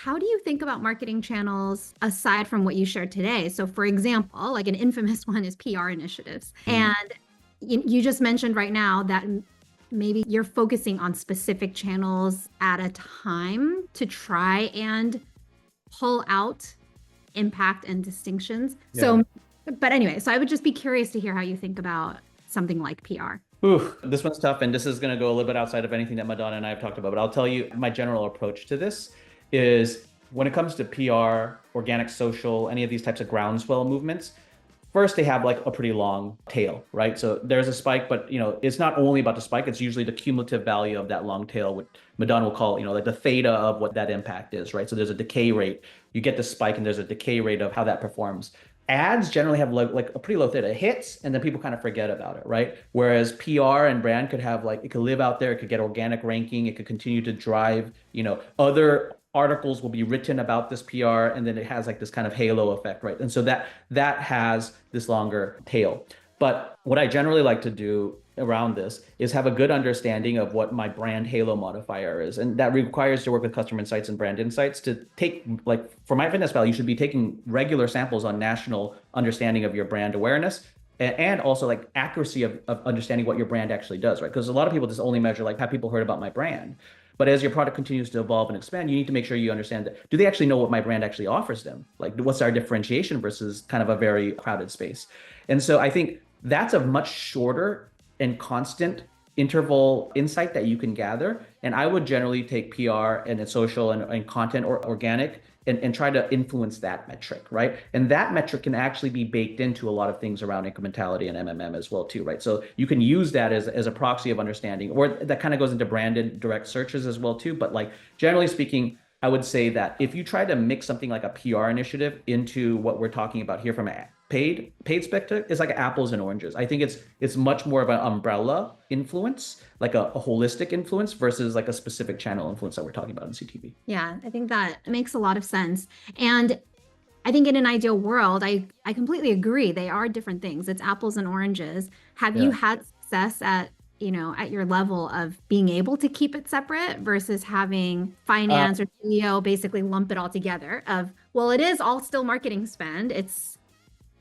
how do you think about marketing channels aside from what you shared today? So, for example, like an infamous one is PR initiatives. Mm. And you just mentioned right now that maybe you're focusing on specific channels at a time to try and pull out impact and distinctions. Yeah. So, but anyway, so I would just be curious to hear how you think about something like PR. Ooh, this one's tough, and this is going to go a little bit outside of anything that Madonna and I have talked about. But I'll tell you, my general approach to this is when it comes to PR, organic social, any of these types of groundswell movements. First, they have like a pretty long tail, right? So there's a spike, but it's not only about the spike. It's usually the cumulative value of that long tail, what Madonna will call, like the theta of what that impact is, right? So there's a decay rate. You get the spike, and there's a decay rate of how that performs. Ads generally have like a pretty low theta. It hits, and then people kind of forget about it, right? Whereas PR and brand could have like, it could live out there, it could get organic ranking, it could continue to drive, other articles will be written about this PR, and then it has like this kind of halo effect, right? And so that has this longer tail. But what I generally like to do around this is have a good understanding of what my brand halo modifier is. And that requires to work with customer insights and brand insights to take, like for MyFitnessPal, you should be taking regular samples on national understanding of your brand awareness and also like accuracy of understanding what your brand actually does, right? Because a lot of people just only measure like, have people heard about my brand? But as your product continues to evolve and expand, you need to make sure you understand that, do they actually know what my brand actually offers them? Like, what's our differentiation versus kind of a very crowded space? And so I think that's a much shorter and constant interval insight that you can gather. And I would generally take PR and social and content or organic and try to influence that metric, right? And that metric can actually be baked into a lot of things around incrementality and MMM as well too, right? So you can use that as a proxy of understanding, or that kind of goes into branded direct searches as well too. But like generally speaking, I would say that if you try to mix something like a PR initiative into what we're talking about here from a paid perspective, it's like apples and oranges. I think it's much more of an umbrella influence, like a holistic influence versus like a specific channel influence that we're talking about in CTV. Yeah, I think that makes a lot of sense. And I think in an ideal world, I completely agree. They are different things. It's apples and oranges. Have you Yeah. had success at your level of being able to keep it separate versus having Uh, finance or CEO basically lump it all together of, well, it is all still marketing spend. It's,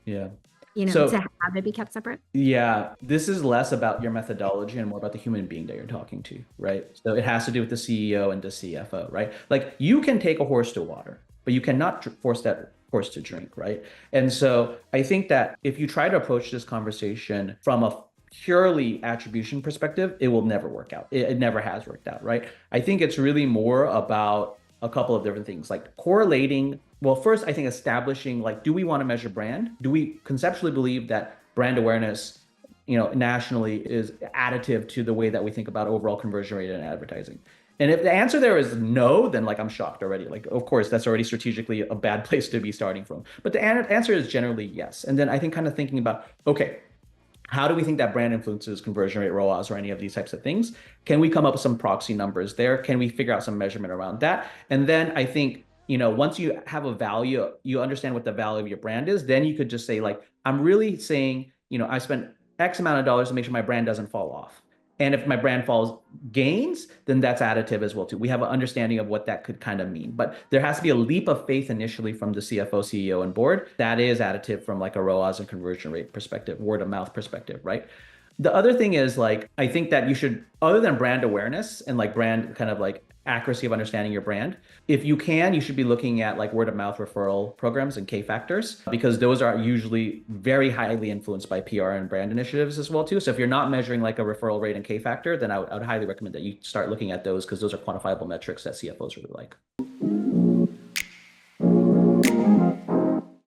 yeah. to So have it be kept separate. yeah, this is less about your methodology and more about the human being that you're talking to, right? So it has to do with the CEO and the CFO, right? Like you can take a horse to water, but you cannot force that horse to drink, right? And so I think that if you try to approach this conversation from a purely attribution perspective, it will never work out. It never has worked out, right? I think it's really more about a couple of different things, like correlating. Well, first, I think establishing like, do we want to measure brand? Do we conceptually believe that brand awareness, nationally is additive to the way that we think about overall conversion rate in advertising? And if the answer there is no, then like I'm shocked already. Like, of course, that's already strategically a bad place to be starting from. But the answer is generally yes. And then I think kind of thinking about, okay, how do we think that brand influences conversion rate, ROAS, or any of these types of things? Can we come up with some proxy numbers there? Can we figure out some measurement around that? And then I think, once you have a value, you understand what the value of your brand is, then you could just say like, I'm really saying, I spent X amount of dollars to make sure my brand doesn't fall off. And if my brand falls gains, then that's additive as well too. We have an understanding of what that could kind of mean, but there has to be a leap of faith initially from the CFO, CEO, and board. That is additive from like a ROAS and conversion rate perspective, word of mouth perspective, right? The other thing is like, I think that you should, other than brand awareness and like brand kind of like accuracy of understanding your brand, if you can, you should be looking at like word of mouth referral programs and K factors, because those are usually very highly influenced by PR and brand initiatives as well too. So if you're not measuring like a referral rate and K factor, then I would highly recommend that you start looking at those, because those are quantifiable metrics that CFOs really like.